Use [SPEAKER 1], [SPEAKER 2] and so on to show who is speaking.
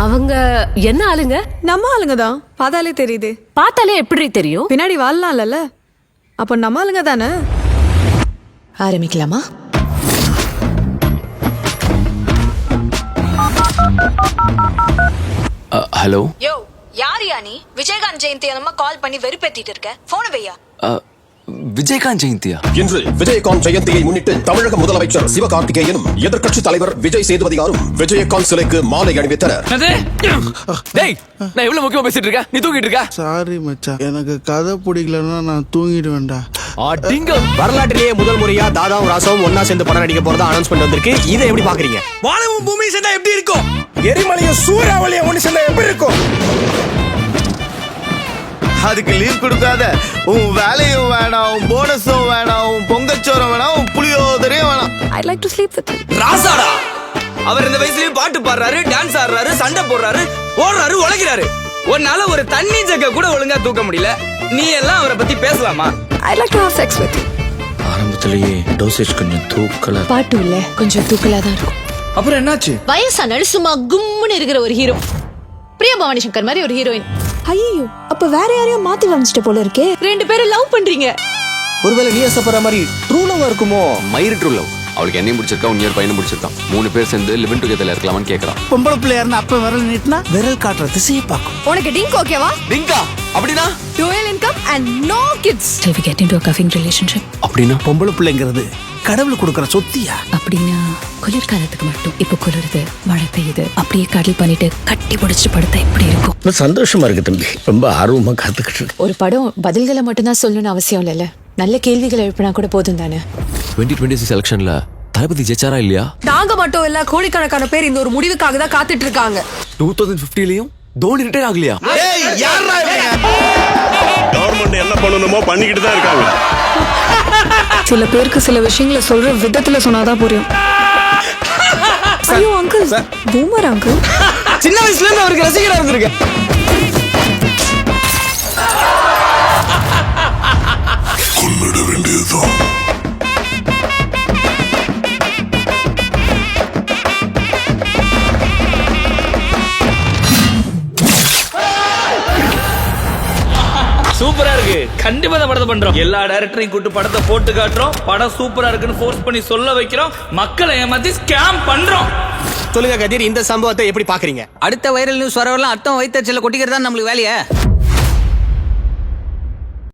[SPEAKER 1] அவங்க என்ன ஆளுங்க?
[SPEAKER 2] நம்ம ஆளுங்க தான், பார்த்தாலே தெரியுது.
[SPEAKER 1] பார்த்தாலே எப்படி தெரியும்?
[SPEAKER 2] பின்னாடி வாழலாம்ல, அப்ப நம்ம ஆளுங்க தானே.
[SPEAKER 3] ஆரம்பிக்கலாமா?
[SPEAKER 4] ஹலோ.
[SPEAKER 5] யோ, யாரியா நீ? விஜயகாந்த் ஜெயந்தி அம்மா கால் பண்ணி வெறுப்பேத்திட்டு இருக்க. போன வையா.
[SPEAKER 4] விஜயகாந்த் ஜெயந்தியா?
[SPEAKER 6] இன்று விஜயகாந்த் ஜெயந்தியை முன்னிட்டு தமிழக முதலமைச்சர் சிவகார்த்திகேயனும் எதிர்க்கட்சி தலைவர் விஜய் சேதுபதியாரும் விஜயகாந்த் சிலைக்கு மாலை அணிவித்தனர்.
[SPEAKER 4] டேய், நான் எவ்வளவு முக்கியமா பேசிட்டு இருக்கேன், நீ தூங்கிட்டு இருக்க?
[SPEAKER 7] சாரி மச்சான், எனக்கு கதை பிடிக்கலன்னா நான் தூங்கிடுவேன்டா.
[SPEAKER 8] வரலாற்றிலேயே முதல் முறையா தாதாவும் ராசாவும் ஒன்னா சேர்ந்து படம் நடிக்க போறதா அனௌன்ஸ்மெண்ட் வந்திருக்கு. இதை எப்படி பாக்குறீங்க?
[SPEAKER 9] வானமும் பூமியும் சேர்ந்தா எப்படி இருக்கும்? எரிமலையும் சூறாவளியும் ஒண்ணு சேர்ந்தா எப்படி இருக்கும்?
[SPEAKER 7] அதுக்கு லீவ் கொடுக்காத. உன் வேலையும் வேணாம், உன் போனஸும் வேணாம், உன் பொங்கச்சோரம் வேணாம், உன் புளியோதரையும் வேணாம்.
[SPEAKER 2] I'd like to sleep with you.
[SPEAKER 9] ராசாடா, அவர் இந்த வயசுலயும் பாட்டு பாடுறாரு, டான்ஸ் ஆடுறாரு, சண்டை போடுறாரு, ஓடுறாரு, உழைக்கிறாரு. உன்னால ஒரு தண்ணி ஜக்க கூட ஒழுங்கா தூக்க முடியல. நீ எல்லாம் அவரை பத்தி பேசலாமா?
[SPEAKER 2] I'd like to have sex with you.
[SPEAKER 7] ஆரம்பத்திலேயே டோசேஜ் கொஞ்சம் தூக்கல.
[SPEAKER 3] பாட்டு இல்ல, கொஞ்சம் தூக்கலா தான் இருக்கும்.
[SPEAKER 9] அப்புறம் என்னாச்சு?
[SPEAKER 3] வயசானாலும் சும்மா கும்முன்னு இருக்கிற ஒரு ஹீரோ, பிரியா பவானி சங்கர் மாதிரி ஒரு ஹீரோயின்.
[SPEAKER 2] ஐயோ, அப்ப வேற யாரையோ மாத்தி வந்துட்ட போல இருக்கே.
[SPEAKER 3] 2 பேரும் லவ் பண்றீங்க.
[SPEAKER 8] ஒருவேளை நீ ஆசைப்படுற மாதிரி ட்ரூ லவ் இருக்குமோ?
[SPEAKER 4] மயிறு ட்ரூ லவ். அவளுக்கு என்னையும் பிடிச்சிருக்கா, உன்னியர் பையனும் பிடிச்சிருக்கான். 3 பேர் சேர்ந்து லிவிங் டுகெதர்ல இருக்கலாமான்னு கேக்குறான்.
[SPEAKER 7] பொம்பளை பிள்ளையாருன்னு அப்ப விரல் நீட்டினா விரல் காட்டுற திசையை பார்க்கும்.
[SPEAKER 2] உனக்கு டிங்க் ஓகேவா?
[SPEAKER 4] டிங்கா அப்படினா?
[SPEAKER 2] Dual income and no kids.
[SPEAKER 3] Shall we get into a loving relationship?
[SPEAKER 4] அப்படினா
[SPEAKER 7] பொம்பளை பிள்ளைங்கிறது கடவுள் கொடுக்கற சொத்தியா?
[SPEAKER 3] அப்படின்னா குளிர்காலத்துக்கு மட்டும். இப்போ குளிருது, மழை பெய்யுது, அப்படியே கடல் பண்ணிட்டு கட்டி பிடிச்சு படுத்தா எப்படி இருக்கும்?
[SPEAKER 8] சந்தோஷமா இருக்கு தம்பி, ரொம்ப ஆர்வமா காத்துக்கிட்டு இருக்கு.
[SPEAKER 3] ஒரு படம் பதில்களை மட்டும்தான் சொல்லணும்னு அவசியம் இல்லைல்ல, நல்ல கேள்விகளை எழுப்பினா கூட போதும் தானே.
[SPEAKER 4] 2026 எலெக்ஷன்ல தளபதி ஜெயிச்சாரா இல்லையா?
[SPEAKER 2] நாங்க மட்டும் இல்ல, கோடிக்கணக்கான பேர் இந்த ஒரு முடிவுக்காக தான் காத்துட்டு இருக்காங்க.
[SPEAKER 4] 2050லயும் தோனி ரிட்டையர் ஆகலையா?
[SPEAKER 7] ஏய், யாரா இவங்க?
[SPEAKER 10] கவர்மெண்ட் என்ன பண்ணணுமோ பண்ணிக்கிட்டு தான் இருக்காங்க.
[SPEAKER 2] சில பேருக்கு சில விஷயங்களை சொல்ற விதத்துல சொன்னாதான் புரியும். ஐயோ அங்கிள், பூமர் அங்கிள்.
[SPEAKER 9] சின்ன வயசுல இருந்து அவருக்கு ரசிகரா இருந்திருக்கேன்.
[SPEAKER 10] கொன்னிட வேண்டியதுதான்.
[SPEAKER 9] சூப்பரா இருக்கு. கண்டிப்பா இந்த படத்தை பண்றோம். எல்லா டைரக்டரையும் கூட்டு படத்தை போட்டு காட்டுறோம். படம் சூப்பரா இருக்குன்னு ஃபோர்ஸ் பண்ணி சொல்ல வைக்கிறோம். மக்களை ஏமாத்தி ஸ்கேம் பண்றோம்.
[SPEAKER 8] சொல்லுங்க கதிர், இந்த சம்பவத்தை எப்படி பாக்குறீங்க?
[SPEAKER 9] அடுத்த வைரல் நியூஸ் வரவெல்லாம் அர்த்தம் வைத்தறிச்சல கொட்டிக்கிறதா நம்மளுக்கு வேலையா?